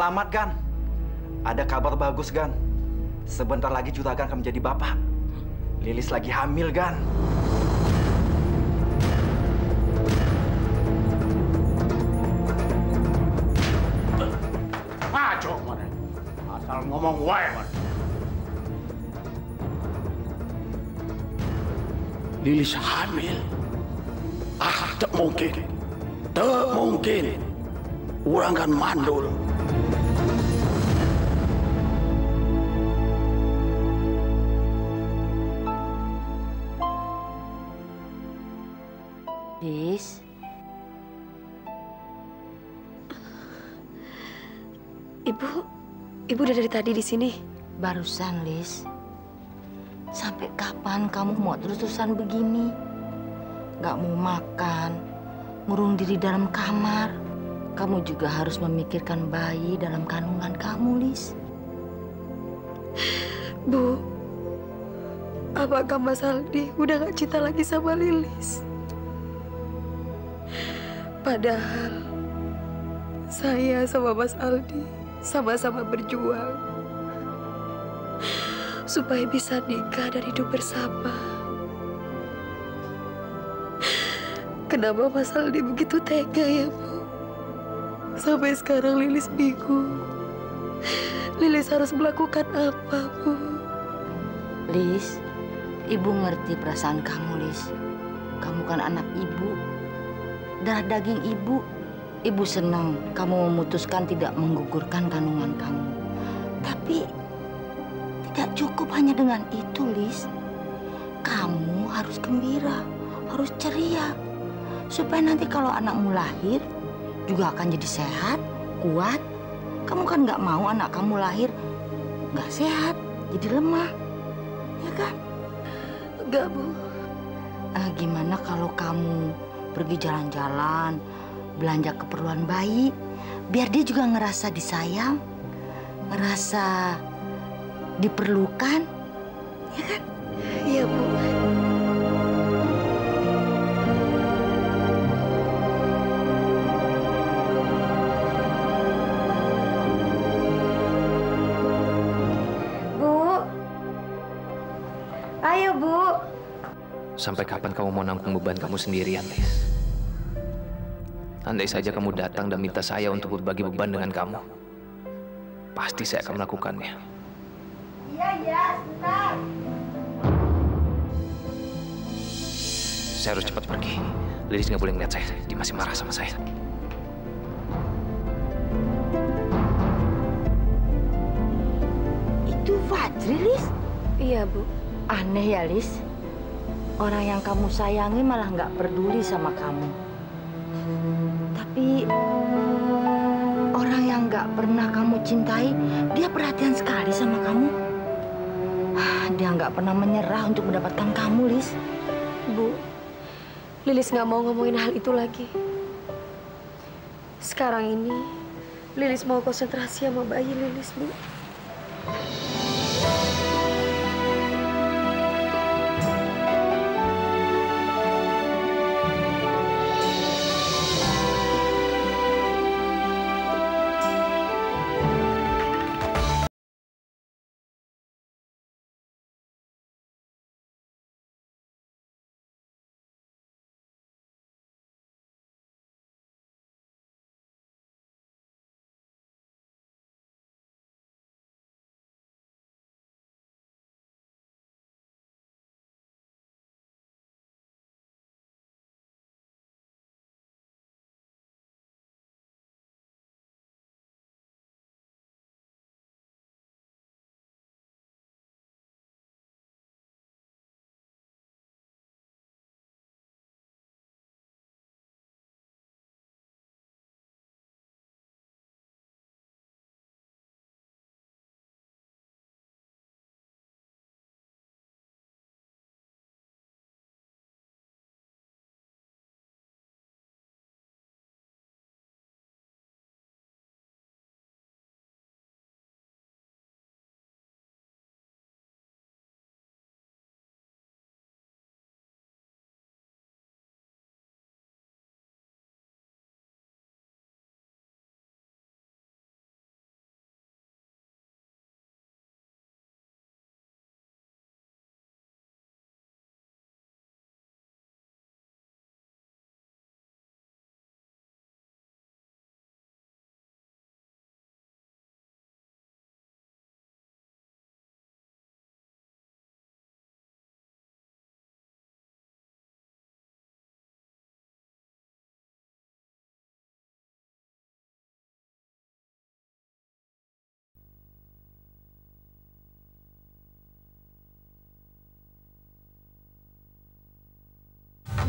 selamat, Gan. Ada kabar bagus, Gan. Sebentar lagi Juragan akan menjadi bapak. Lilis lagi hamil, Gan. Ngaco mana? Asal ngomong wae mana? Lilis hamil? Tak mungkin. Tak mungkin. Orang kan mandul. Lis, Ibu udah dari tadi di sini. barusan Lis. Sampai kapan kamu mau terus-terusan begini? Gak mau makan, ngurung diri dalam kamar. Kamu juga harus memikirkan bayi dalam kandungan kamu, Lis. Bu, apakah Mas Aldi udah gak cinta lagi sama Lilis? Padahal saya sama Mas Aldi sama-sama berjuang supaya bisa nikah dan hidup bersama. Kenapa Mas Aldi begitu tega ya, Bu? Sampai sekarang Lilis bingung. Lilis harus melakukan apa, Bu? Lis, ibu ngerti perasaan kamu, Lis. Kamu kan anak ibu, darah daging ibu. Ibu senang kamu memutuskan tidak menggugurkan kandungan kamu. Tapi tidak cukup hanya dengan itu, Lis. Kamu harus gembira, harus ceria. Supaya nanti kalau anakmu lahir, juga akan jadi sehat, kuat. Kamu kan nggak mau anak kamu lahir nggak sehat, jadi lemah. Ya kan? Enggak, Bu. Gimana kalau kamu pergi jalan-jalan, belanja keperluan bayi, biar dia juga ngerasa disayang, ngerasa diperlukan, ya kan? Iya, Bu. Bu. Ayo, Bu. Sampai kapan kamu mau nanggung beban kamu sendirian, Lis? Andai saja kamu datang dan minta saya untuk berbagi beban dengan kamu, pasti saya akan melakukannya. Iya, sebentar. Saya harus cepat pergi. Lilis nggak boleh ngeliat saya. Dia masih marah sama saya. Itu Fajri, Lis. Iya, Bu. Aneh ya, Lis. Orang yang kamu sayangi malah nggak peduli sama kamu. Tapi orang yang nggak pernah kamu cintai, dia perhatian sekali sama kamu. Dia nggak pernah menyerah untuk mendapatkan kamu, Lis. Bu, Lilis nggak mau ngomongin hal itu lagi. Sekarang ini, Lilis mau konsentrasi sama bayi Lilis, Bu.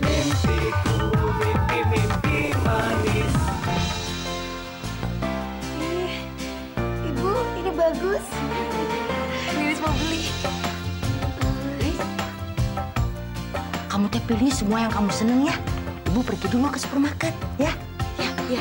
Mimpiku, mimpi manis. Ibu, ini bagus. Lilis mau beli. Lilis, kamu teh pilih semua yang kamu seneng ya. Ibu pergi dulu ke supermarket, ya. Ya.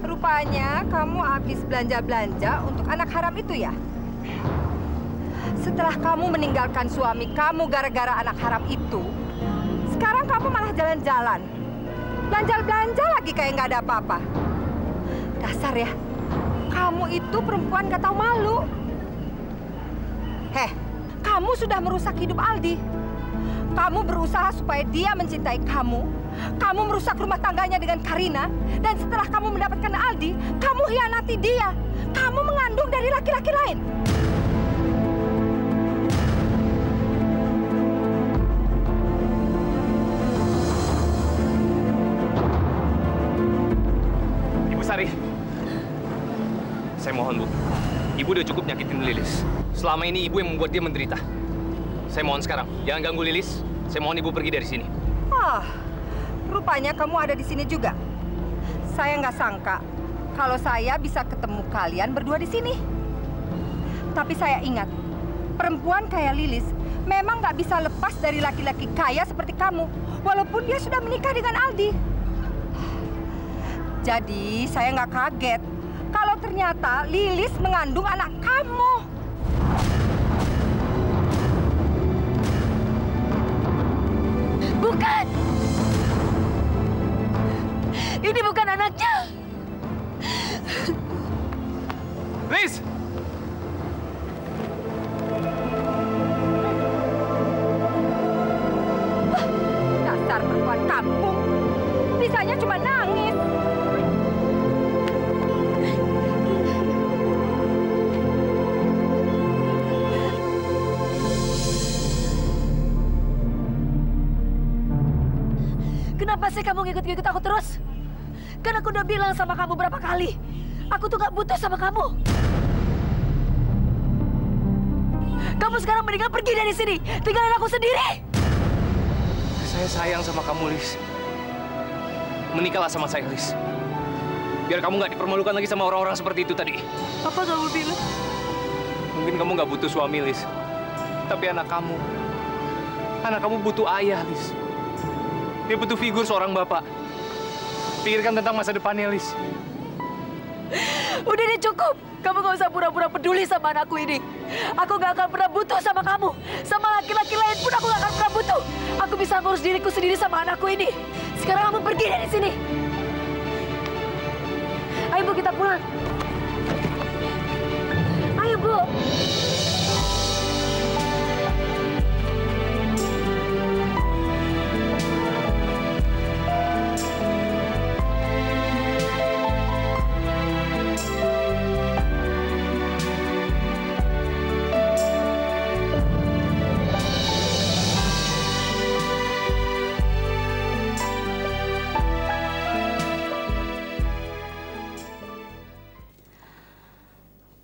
Rupanya kamu habis belanja-belanja untuk anak haram itu ya? Setelah kamu meninggalkan suami kamu gara-gara anak haram itu, sekarang kamu malah jalan-jalan. Belanja-belanja lagi kayak nggak ada apa-apa. Dasar ya, kamu itu perempuan nggak tahu malu. Kamu sudah merusak hidup Aldi. Kamu berusaha supaya dia mencintai kamu. Kamu merusak rumah tangganya dengan Karina. Dan setelah kamu mendapatkan Aldi, kamu hianati dia. Kamu mengandung dari laki-laki lain. Ibu Sari, saya mohon, Bu. Ibu udah cukup nyakitin Lilis. Selama ini Ibu yang membuat dia menderita. Saya mohon sekarang, jangan ganggu Lilis. Saya mohon Ibu pergi dari sini. Rupanya kamu ada di sini juga. Saya nggak sangka kalau saya bisa ketemu kalian berdua di sini. Tapi saya ingat, perempuan kayak Lilis memang nggak bisa lepas dari laki-laki kaya seperti kamu, walaupun dia sudah menikah dengan Aldi. Jadi saya nggak kaget kalau ternyata Lilis mengandung anak kamu. Bukan! Ini bukan anaknya! Liz! Dasar perempuan kampung. Bisanya cuma nangis. Kenapa sih kamu ngikut-ngikut aku terus? Kan aku udah bilang sama kamu berapa kali. Aku tuh gak butuh sama kamu. Kamu sekarang mendingan pergi dari sini. Tinggalin aku sendiri. Saya sayang sama kamu, Liz. Menikahlah sama saya, Liz. Biar kamu nggak dipermalukan lagi sama orang-orang seperti itu tadi. Apa kamu bilang? Mungkin kamu nggak butuh suami, Liz. Tapi anak kamu butuh ayah, Liz. Dia butuh figur seorang bapak. Pikirkan tentang masa depannya, Liz. Udah deh, cukup. Kamu gak usah pura-pura peduli sama anakku ini. Aku gak akan pernah butuh sama kamu. Sama laki-laki lain pun aku gak akan pernah butuh. Aku bisa ngurus diriku sendiri sama anakku ini. Sekarang kamu pergi dari sini. Ayo, Bu, kita pulang. Ayo, Bu.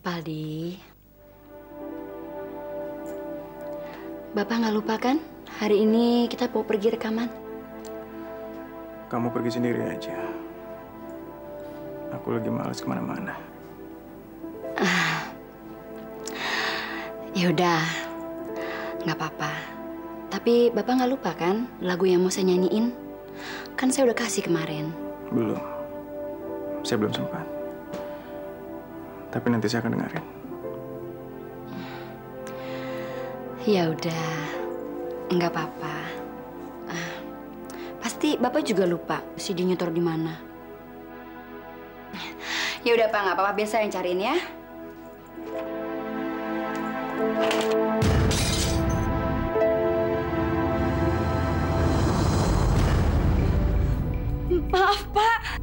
Paldi, Bapak nggak lupa kan? Hari ini kita mau pergi rekaman. Kamu pergi sendiri aja. Aku lagi males kemana-mana. Ya udah, nggak apa-apa. Tapi Bapak nggak lupa kan lagu yang mau saya nyanyiin? Kan saya udah kasih kemarin. Belum. Saya belum sempat. Tapi nanti saya akan dengerin. Ya udah, nggak apa-apa. Pasti Bapak juga lupa CD-nya taruh di mana. Ya udah Pak, nggak apa-apa. Biasa yang cariin ya. Maaf, Pak.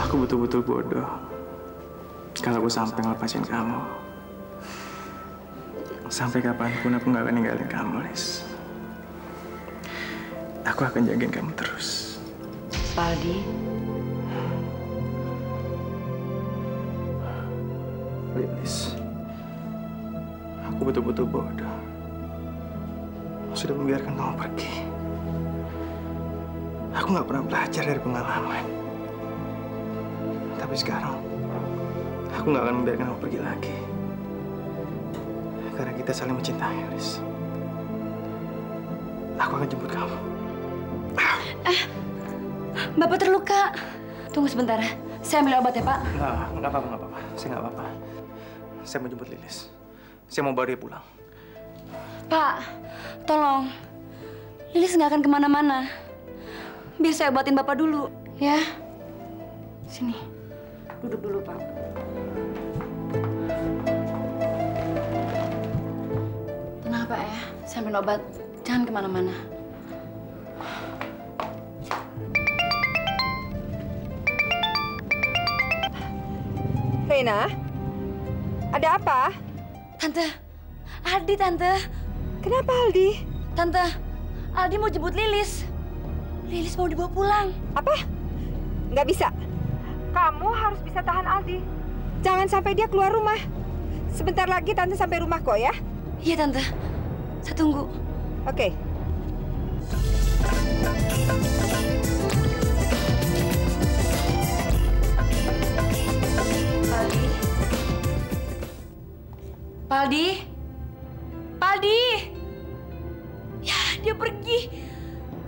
Aku betul-betul bodoh kalau aku sampai ngelepasin kamu. Sampai kapanpun aku nggak akan ninggalin kamu, Lis. Aku akan jagain kamu terus. Paldi, Lilis, aku betul-betul bodoh. Sudah membiarkan kamu pergi. Aku nggak pernah belajar dari pengalaman. Tapi sekarang, aku nggak akan membiarkan kamu pergi lagi. Karena kita saling mencintai, Lis. Aku akan jemput kamu. Bapak terluka. Tunggu sebentar. Saya ambil obat ya, Pak. Nggak apa-apa. Saya nggak apa-apa. Saya mau jemput Lilis. Saya mau bawa dia pulang. Pak, tolong. Lilis nggak akan kemana-mana. Biar saya obatin Bapak dulu, ya. Sini. Duduk dulu, Pak. Tenang, Pak ya. Saya ambil obat. Jangan kemana-mana. Reina, ada apa? Tante, Aldi, Tante. Kenapa Aldi? Tante, Aldi mau jemput Lilis. Lilis mau dibawa pulang. Apa? Nggak bisa. Kamu harus bisa tahan Aldi. Jangan sampai dia keluar rumah. Sebentar lagi Tante sampai rumah kok ya. Iya, Tante. Saya tunggu. Oke. Paldi. Paldi. Paldi. Ya, dia pergi.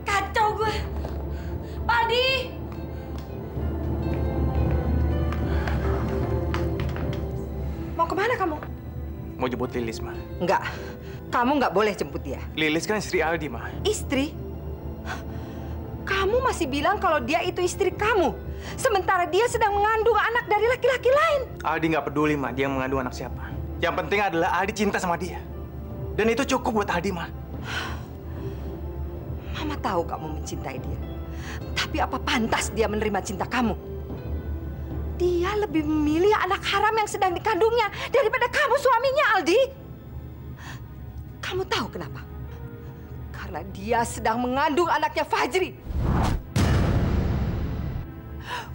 Kacau gue. Paldi. Mau kemana kamu? Mau jemput Lilis, Ma. Enggak. Kamu nggak boleh jemput dia. Lilis kan istri Aldi, Ma. Istri? Kamu masih bilang kalau dia itu istri kamu. Sementara dia sedang mengandung anak dari laki-laki lain. Aldi nggak peduli, Ma, dia mengandung anak siapa. Yang penting adalah Aldi cinta sama dia. Dan itu cukup buat Aldi, Ma. Mama tahu kamu mencintai dia. Tapi apa pantas dia menerima cinta kamu? Dia lebih memilih anak haram yang sedang dikandungnya daripada kamu suaminya, Aldi. Kamu tahu kenapa? Karena dia sedang mengandung anaknya Fajri.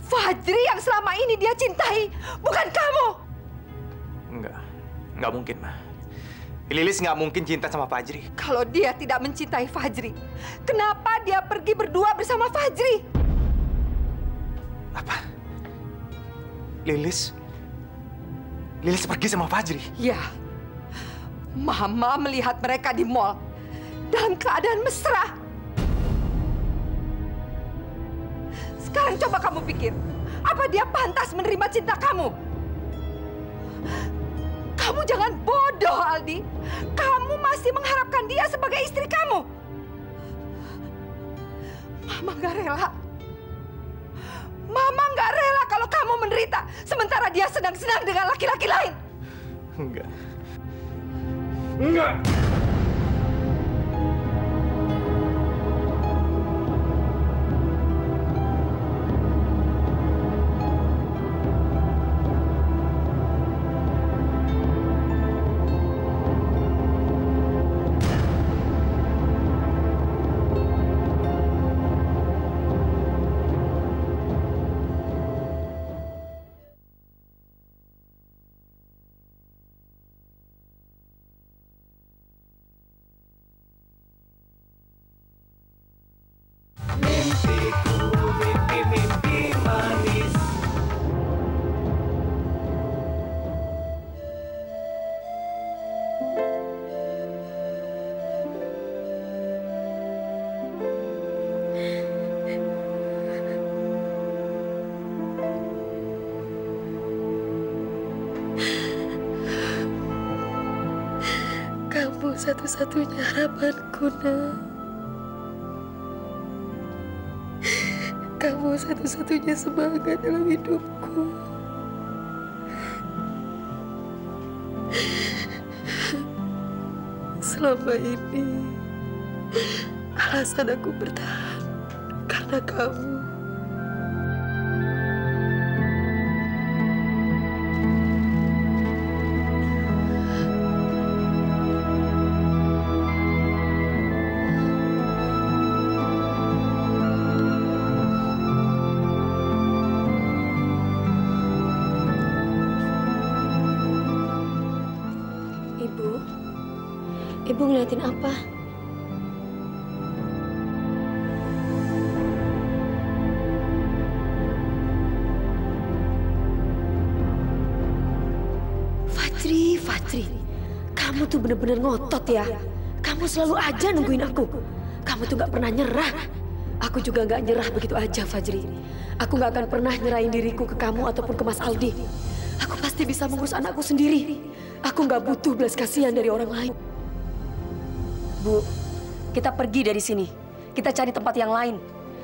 Fajri yang selama ini dia cintai, bukan kamu. Nggak mungkin, Ma. Lilis nggak mungkin cinta sama Fajri. Kalau dia tidak mencintai Fajri, kenapa dia pergi berdua bersama Fajri? Apa? Lilis pergi sama Fajri? Ya. Mama melihat mereka di mall dalam keadaan mesra. Sekarang coba kamu pikir, apa dia pantas menerima cinta kamu? Kamu jangan bodoh, Aldi. Kamu masih mengharapkan dia sebagai istri kamu. Mama nggak rela. Mama nggak rela kalau kamu menderita, sementara dia sedang-sedang dengan laki-laki lain. Enggak. Kamu satu-satunya harapanku, Nak. satu-satunya semangat dalam hidupku. Selama ini, alasan aku bertahan karena kamu. Ibu ngeliatin apa? Fajri, kamu tuh bener-bener ngotot ya. Kamu selalu aja nungguin aku. Kamu tuh gak pernah nyerah. Aku juga gak nyerah begitu aja, Fajri. Aku gak akan pernah nyerahin diriku ke kamu ataupun ke Mas Aldi. Aku pasti bisa mengurus anakku sendiri. Aku gak butuh belas kasihan dari orang lain. Bu, kita pergi dari sini. Kita cari tempat yang lain.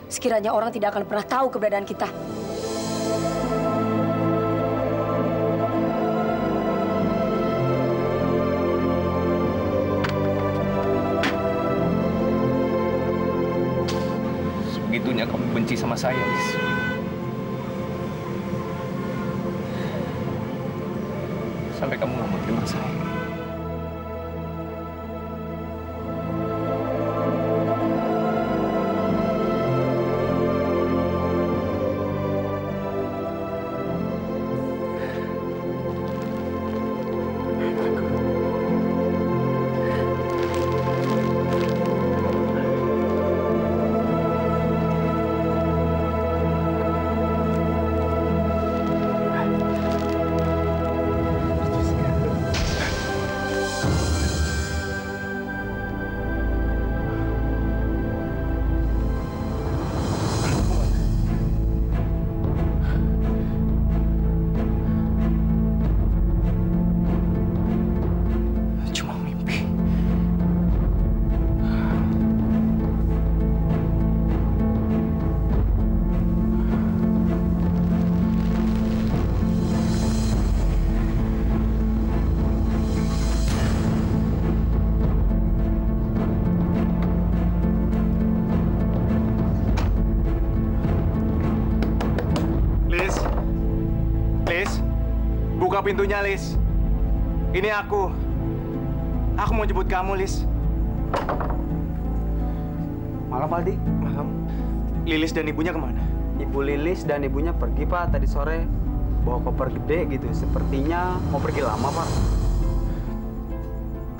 Sekiranya orang tidak akan pernah tahu keberadaan kita. Sebegitunya kamu benci sama saya, Lis. Sampai kamu nggak mau terima saya. Buka pintunya, Lis. Ini aku. Aku mau jemput kamu, Lis. Malam, Aldi. Malam. Lilis dan ibunya kemana? Ibu Lilis dan ibunya pergi, Pak. Tadi sore bawa koper gede gitu. Sepertinya mau pergi lama, Pak.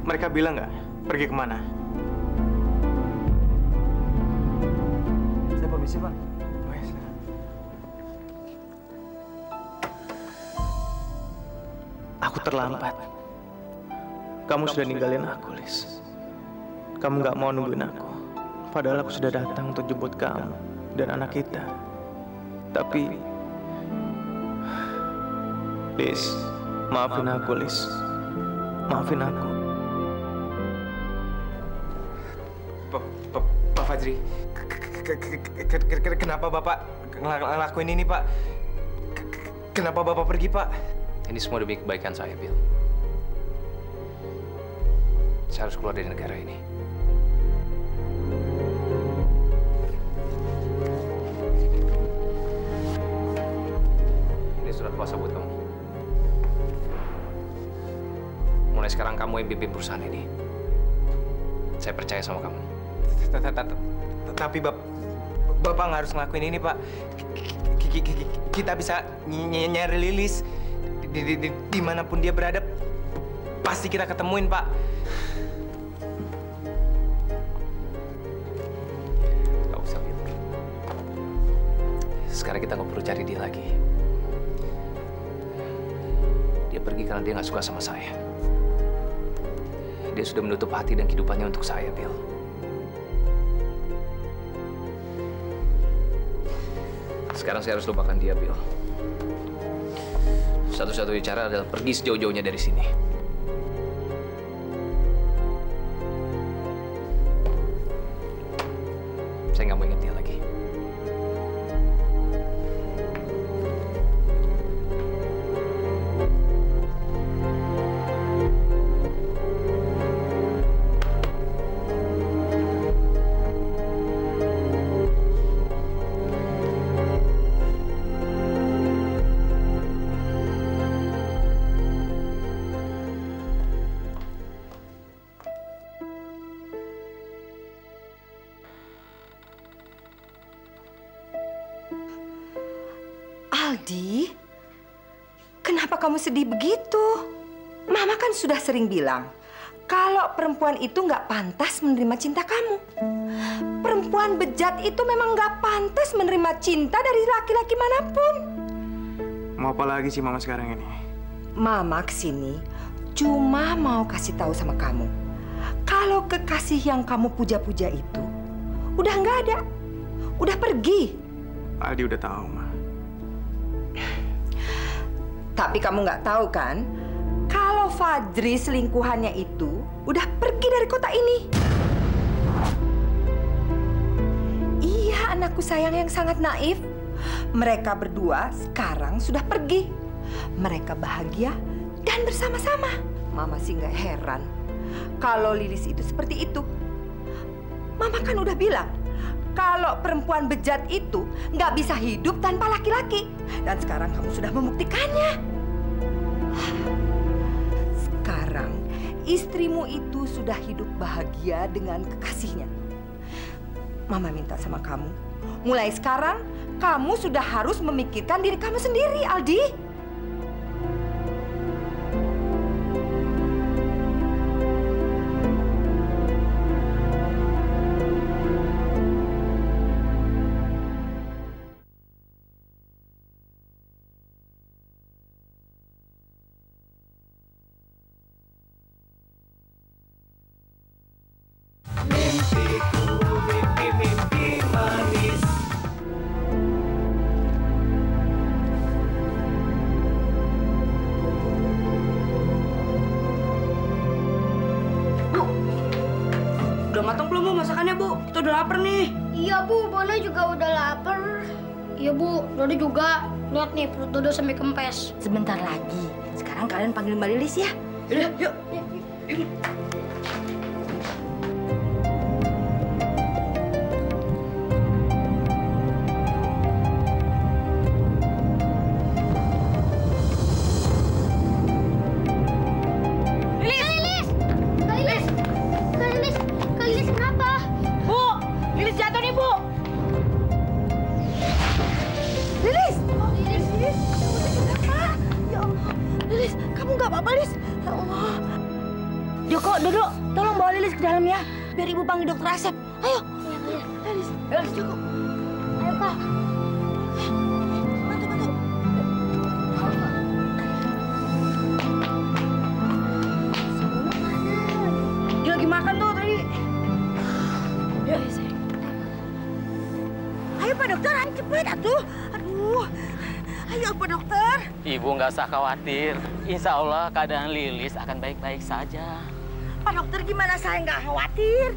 Mereka bilang nggak pergi kemana? Saya permisi, Pak. Aku terlambat. Kamu sudah ninggalin aku, Lis. Kamu nggak mau nungguin aku. Padahal aku sudah datang untuk jemput kamu dan anak kita. Tapi, Lis, maafin aku, Lis. Maafin aku. Pak Fajri, kenapa Bapak ngelakuin ini, Pak? Kenapa Bapak pergi, Pak? Ini semua demi kebaikan saya, Bill. Saya harus keluar dari negara ini. Ini surat kuasa buat kamu. Mulai sekarang kamu yang pimpin perusahaan ini. Saya percaya sama kamu. Tapi Bapak nggak harus ngelakuin ini, Pak. Kita bisa nyari Lilis. Dimanapun dia berada, pasti kita ketemuin, Pak. Gak usah, Bill. Sekarang kita nggak perlu cari dia lagi. Dia pergi karena dia nggak suka sama saya. Dia sudah menutup hati dan kehidupannya untuk saya, Bill. Sekarang saya harus lupakan dia, Bill. Satu-satunya cara adalah pergi sejauh-jauhnya dari sini. Saya nggak mau ingat dia lagi. Aldi, kenapa kamu sedih begitu? Mama kan sudah sering bilang, kalau perempuan itu nggak pantas menerima cinta kamu. Perempuan bejat itu memang nggak pantas menerima cinta dari laki-laki manapun. Mau apa lagi sih Mama sekarang ini? Mama kesini cuma mau kasih tahu sama kamu, kalau kekasih yang kamu puja-puja itu udah nggak ada, udah pergi. Aldi udah tahu, Ma. Tapi kamu nggak tahu kan, kalau Fajri selingkuhannya itu udah pergi dari kota ini. Iya, anakku sayang yang sangat naif. Mereka berdua sekarang sudah pergi. Mereka bahagia dan bersama-sama. Mama sih nggak heran kalau Lilis itu seperti itu. Mama kan udah bilang, kalau perempuan bejat itu nggak bisa hidup tanpa laki-laki. Dan sekarang kamu sudah membuktikannya. Sekarang istrimu itu sudah hidup bahagia dengan kekasihnya. Mama minta sama kamu, mulai sekarang kamu sudah harus memikirkan diri kamu sendiri, Aldi. Matang belum Bu masakannya Bu? Kita udah lapar nih. Iya Bu, Bona juga udah lapar. Iya Bu, Dodo juga. Lihat nih perut Dodo sampai kempes. Sebentar lagi. Sekarang kalian panggil Mbak Lilis ya. Yuk, yuk. Joko, Dodo, tolong bawa Lilis ke dalam ya. Biar Ibu panggil dokter Asep. Ayo. Lilis, Joko. Ayo, Kak. Bantu. Dia lagi makan tuh tadi. Ayo, sayang. Ayo Pak Dokter, ayo cepet atuh. Aduh. Ayo Pak Dokter. Ibu nggak usah khawatir. Insya Allah keadaan Lilis akan baik-baik saja. Pak Dokter, gimana saya nggak khawatir?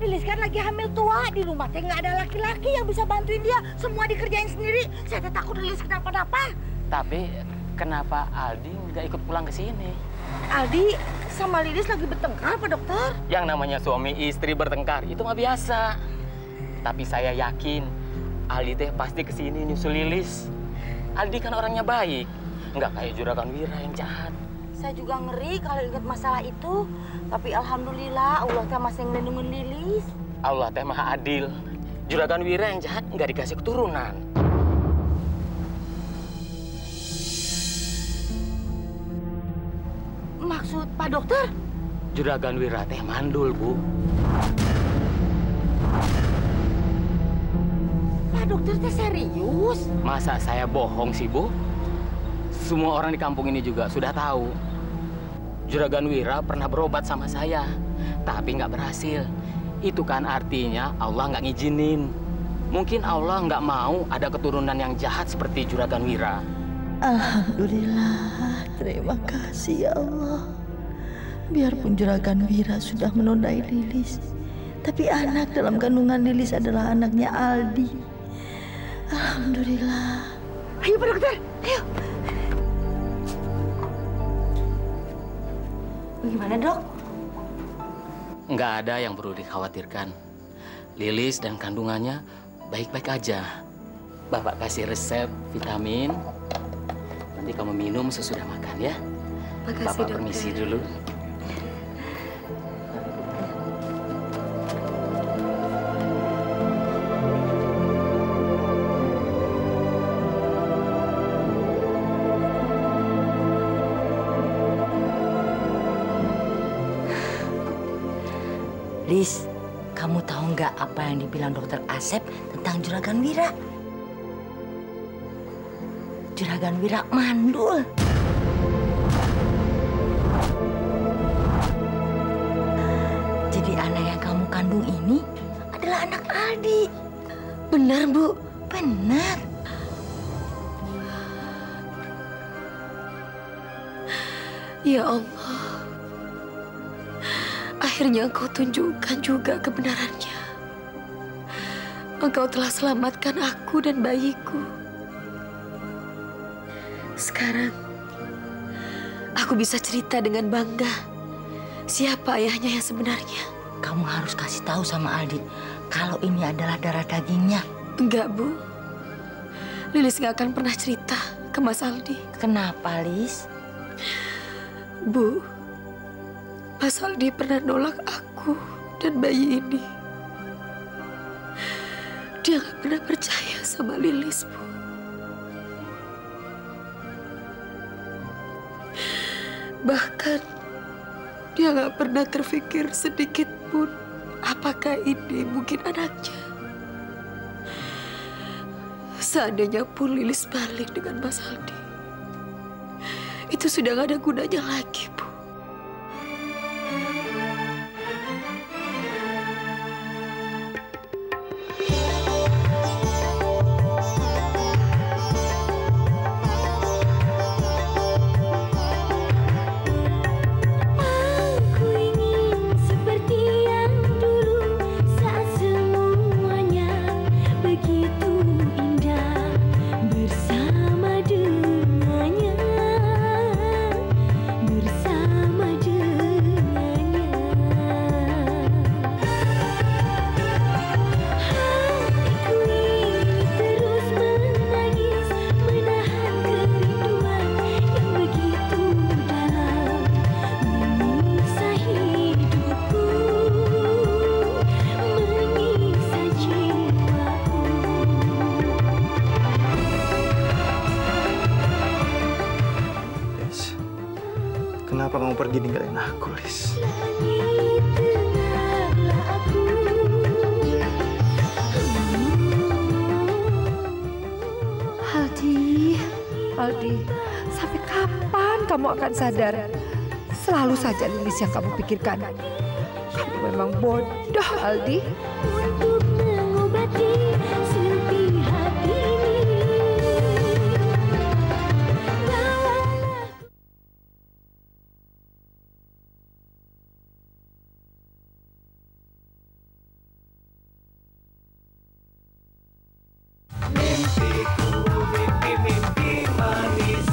Lilis kan lagi hamil tua, di rumah teh nggak ada laki-laki yang bisa bantuin dia. Semua dikerjain sendiri. Saya takut Lilis kenapa-napa. Tapi kenapa Aldi nggak ikut pulang ke sini? Aldi sama Lilis lagi bertengkar, Pak Dokter. Yang namanya suami istri bertengkar itu mah biasa. Tapi saya yakin Aldi teh pasti ke sini nyusul Lilis. Aldi kan orangnya baik, nggak kayak Juragan Wira yang jahat. Saya juga ngeri kalau ingat masalah itu. Tapi alhamdulillah Allah teh masih ngelindungin Lilis. Allah teh maha adil. Juragan Wira yang jahat nggak dikasih keturunan. Maksud Pak Dokter? Juragan Wira teh mandul, Bu. Pak Dokter teh serius? Masa saya bohong sih, Bu? Semua orang di kampung ini juga sudah tahu. Juragan Wira pernah berobat sama saya, tapi nggak berhasil. Itu kan artinya Allah nggak ngizinin. Mungkin Allah nggak mau ada keturunan yang jahat seperti Juragan Wira. Alhamdulillah, terima kasih ya Allah. Biarpun Juragan Wira sudah menodai Lilis, tapi anak dalam kandungan Lilis adalah anaknya Aldi. Alhamdulillah. Ayo Pak Dokter, ayo. Bagaimana Dok? Nggak ada yang perlu dikhawatirkan. Lilis dan kandungannya baik-baik aja. Bapak kasih resep vitamin. Nanti kamu minum sesudah makan ya. Makasih, Bapak Dokter. permisi dulu. Lis, kamu tahu nggak apa yang dibilang dokter Asep tentang Juragan Wira? Juragan Wira mandul. Jadi anak yang kamu kandung ini adalah anak Aldi. Benar, Bu? Benar. Ya Allah. Akhirnya Engkau tunjukkan juga kebenarannya. Engkau telah selamatkan aku dan bayiku. Sekarang, aku bisa cerita dengan bangga siapa ayahnya yang sebenarnya. Kamu harus kasih tahu sama Aldi kalau ini adalah darah dagingnya. Enggak, Bu. Lilis nggak akan pernah cerita ke Mas Aldi. Kenapa, Lis? Bu, Mas Aldi pernah nolak aku dan bayi ini. Dia nggak pernah percaya sama Lilis, Bu. Bahkan dia nggak pernah terfikir sedikit pun apakah ini mungkin anaknya. Seandainya pun Lilis balik dengan Mas Aldi, itu sudah nggak ada gunanya lagi, Bu. Kenapa kamu pergi ninggalin aku, Lis? Aldi, sampai kapan kamu akan sadar? Selalu saja Lilis yang kamu pikirkan. Kamu memang bodoh, Aldi. Untuk mengobati sepi hati ini. Mimpi manis.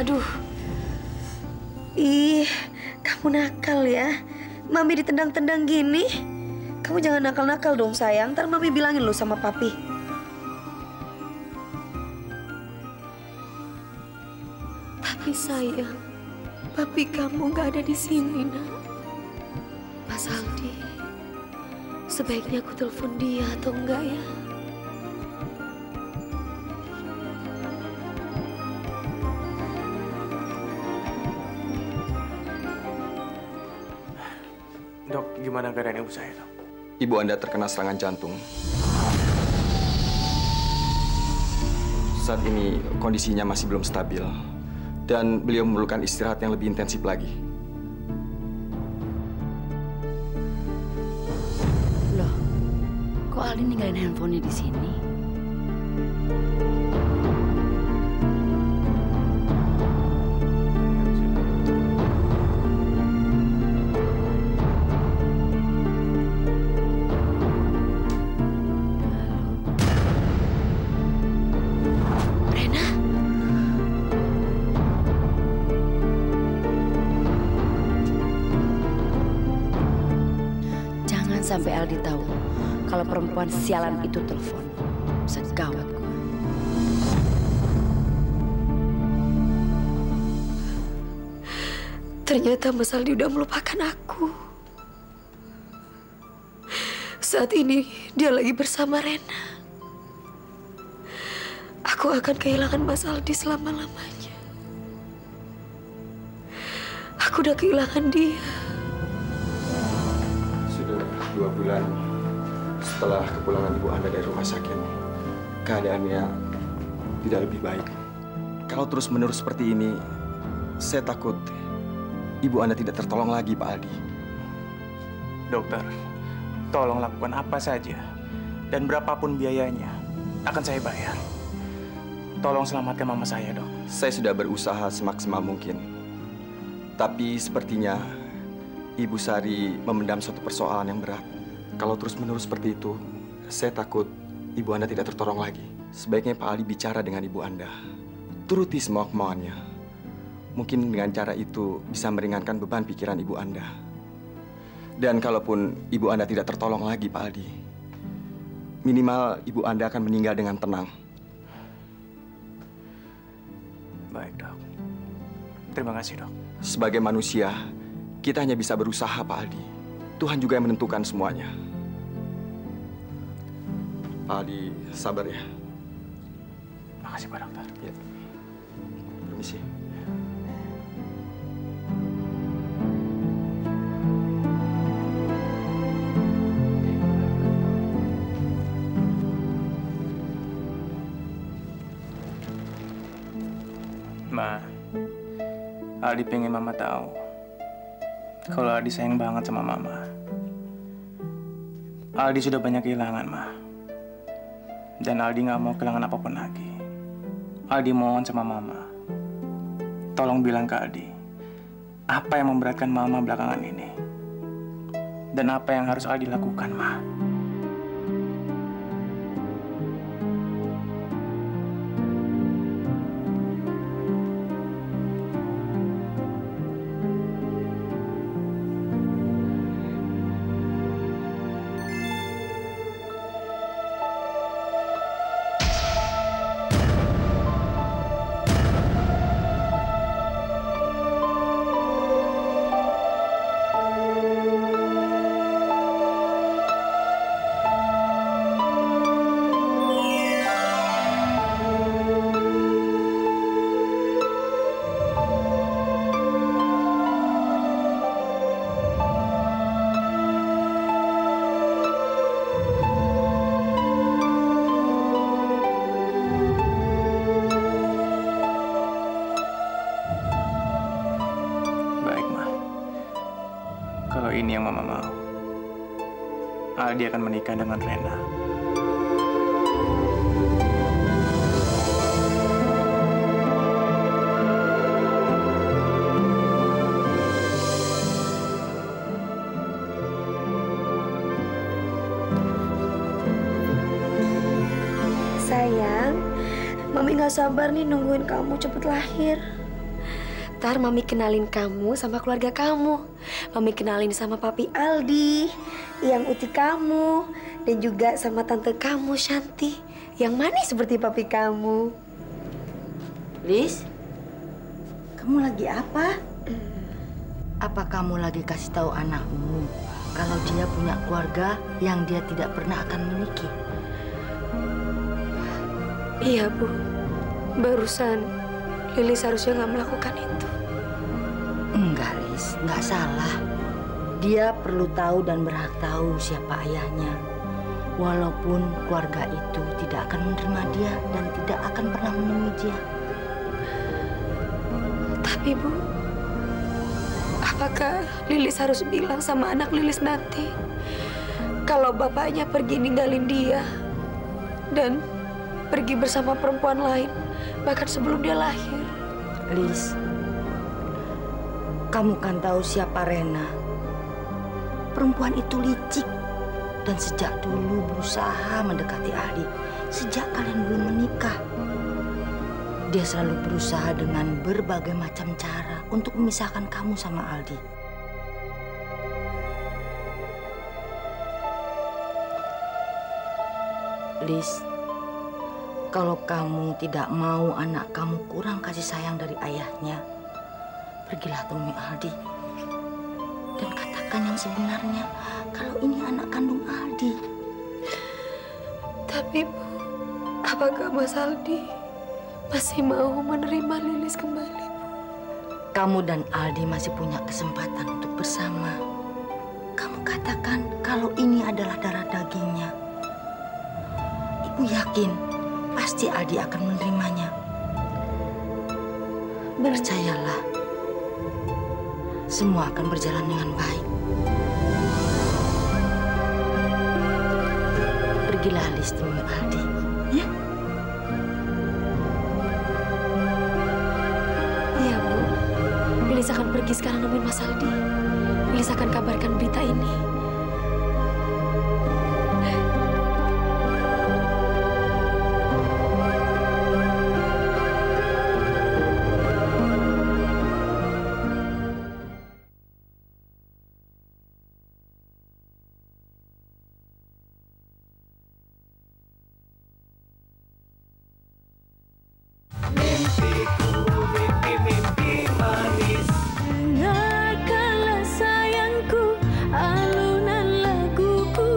Aduh. Ih, kamu nakal ya. Mami ditendang-tendang gini. Kamu jangan nakal-nakal dong sayang. Ntar Mami bilangin lo sama Papi. Tapi sayang, Papi kamu gak ada di sini, nak. Mas Aldi, sebaiknya aku telepon dia atau enggak ya? Dok, gimana keadaan ibu saya, Dok? Ibu Anda terkena serangan jantung. Saat ini kondisinya masih belum stabil dan beliau memerlukan istirahat yang lebih intensif lagi. Loh, kok Aldi ninggalin handphonenya di sini? sampai Aldi tahu kalau perempuan sialan itu telepon, bisa gawat gue. Ternyata Mas Aldi udah melupakan aku. Saat ini dia lagi bersama Rena. Aku akan kehilangan Mas Aldi selama-lamanya. Aku udah kehilangan dia. Sudah 2 bulan setelah kepulangan Ibu Anda dari rumah sakit, keadaannya tidak lebih baik. Kalau terus-menerus seperti ini, saya takut Ibu Anda tidak tertolong lagi, Pak Aldi. Dokter, tolong lakukan apa saja dan berapapun biayanya akan saya bayar. Tolong selamatkan mama saya, Dok. Saya sudah berusaha semaksimal mungkin. Tapi sepertinya Ibu Sari memendam suatu persoalan yang berat. Kalau terus-menerus seperti itu, saya takut Ibu Anda tidak tertolong lagi. Sebaiknya Pak Aldi bicara dengan Ibu Anda. Turuti semua kemauannya. Mungkin dengan cara itu bisa meringankan beban pikiran Ibu Anda. Dan kalaupun Ibu Anda tidak tertolong lagi, Pak Aldi, minimal Ibu Anda akan meninggal dengan tenang. Baik, Dok. Terima kasih, Dok. Sebagai manusia, kita hanya bisa berusaha, Pak Aldi. Tuhan juga yang menentukan semuanya. Pak Aldi, sabar ya. Makasih, Pak Dokter. Ya. Permisi. Ma, Aldi pengen Mama tahu kalau Aldi sayang banget sama Mama. Aldi sudah banyak kehilangan, Ma. Dan Aldi nggak mau kehilangan apapun lagi. Aldi mohon sama Mama, tolong bilang ke Aldi apa yang memberatkan Mama belakangan ini dan apa yang harus Aldi lakukan, Ma. Ini yang Mama mau. Aldi akan menikah dengan Rena. Sayang, Mami gak sabar nih nungguin kamu cepet lahir. Ntar Mami kenalin kamu sama keluarga kamu. Mami kenalin sama Papi Aldi, yang uti kamu, dan juga sama tante kamu, Shanti, yang manis seperti papi kamu. Lis, kamu lagi apa? Apa kamu lagi kasih tahu anakmu kalau dia punya keluarga yang dia tidak pernah akan miliki? Iya, Bu. Barusan Lilis harusnya nggak melakukan itu. Enggak, Lis. Nggak salah. Dia perlu tahu dan berhak tahu siapa ayahnya. Walaupun keluarga itu tidak akan menerima dia dan tidak akan pernah menemui dia. Tapi, Bu, apakah Lilis harus bilang sama anak Lilis nanti kalau bapaknya pergi ninggalin dia dan pergi bersama perempuan lain bahkan sebelum dia lahir? Lis, kamu kan tahu siapa Rena. Perempuan itu licik dan sejak dulu berusaha mendekati Aldi. Sejak kalian belum menikah, dia selalu berusaha dengan berbagai macam cara untuk memisahkan kamu sama Aldi. Lis, kalau kamu tidak mau anak kamu kurang kasih sayang dari ayahnya, pergilah temui Aldi. Dan katakan yang sebenarnya kalau ini anak kandung Aldi. Tapi Bu, apakah Mas Aldi masih mau menerima Lilis kembali? Kamu dan Aldi masih punya kesempatan untuk bersama. Kamu katakan kalau ini adalah darah dagingnya. Ibu yakin pasti Aldi akan menerimanya. Percayalah, semua akan berjalan dengan baik. Pergilah Lis temui Aldi, ya? Iya, Bu. Lilis akan pergi sekarang nemuin Mas Aldi. Lilis akan kabarkan berita ini. Dengarkanlah sayangku, alunan laguku.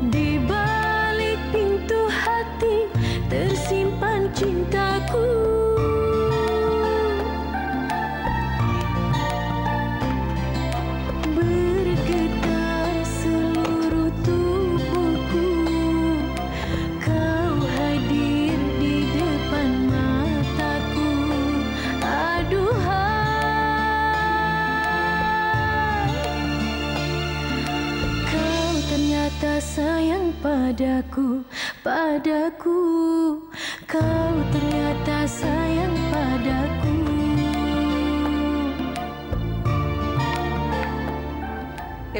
Di balik pintu hati tersimpan cintaku. Bergetar seluruh tubuhku. Kau hadir di depan mataku. Aduhai, kau ternyata sayang padaku, padaku. Kau ternyata sayang padaku.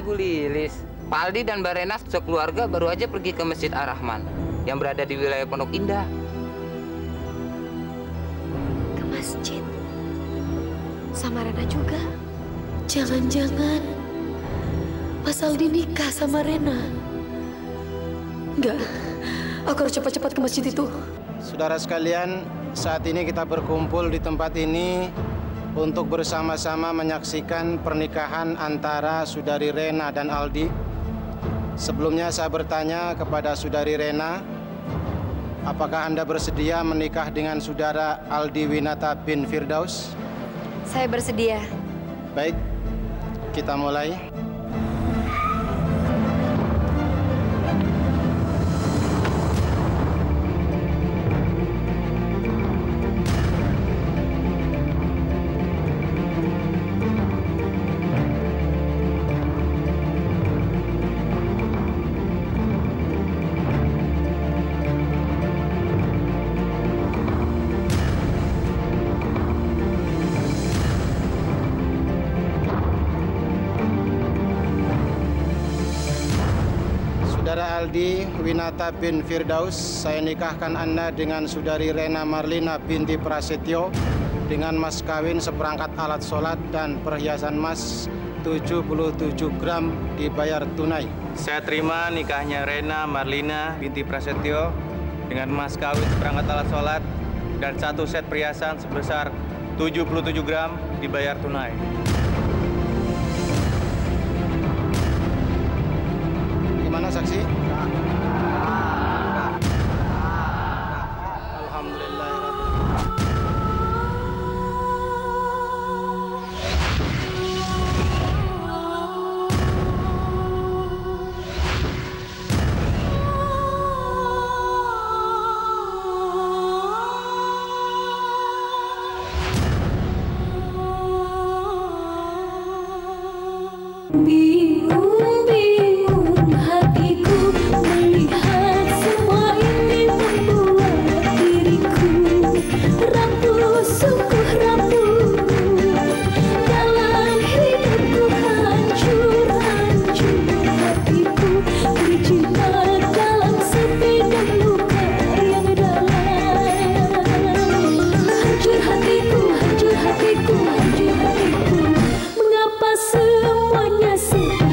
Bu Lilis, Pak Aldi dan Mbak Rena sekeluarga baru aja pergi ke Masjid Ar-Rahman yang berada di wilayah Pondok Indah. Ke masjid. Sama Rena juga. Jangan-jangan Mas Aldi nikah sama Rena. Enggak, aku harus cepat-cepat ke masjid itu. Saudara sekalian, saat ini kita berkumpul di tempat ini untuk bersama-sama menyaksikan pernikahan antara Saudari Rena dan Aldi. Sebelumnya saya bertanya kepada Saudari Rena, apakah Anda bersedia menikah dengan Saudara Aldi Winata bin Firdaus? Saya bersedia. Baik, kita mulai. Saudara Aldi Winata bin Firdaus, saya nikahkan Anda dengan Saudari Rena Marlina binti Prasetyo dengan mas kawin seperangkat alat sholat dan perhiasan emas 77 gram dibayar tunai. Saya terima nikahnya Rena Marlina binti Prasetyo dengan mas kawin seperangkat alat sholat dan 1 set perhiasan sebesar 77 gram dibayar tunai. Gimana saksi? Alhamdulillah. Bingung-bingung hatiku melihat semua ini membuat diriku rapuh, sungguh rapuh. Dalam hidupku hancur, hancur hatiku terjebak dalam sepi dan luka yang dalam. Hancur hatiku, hancur hatiku, hancur hatiku. Mengapa semua semuanya sudah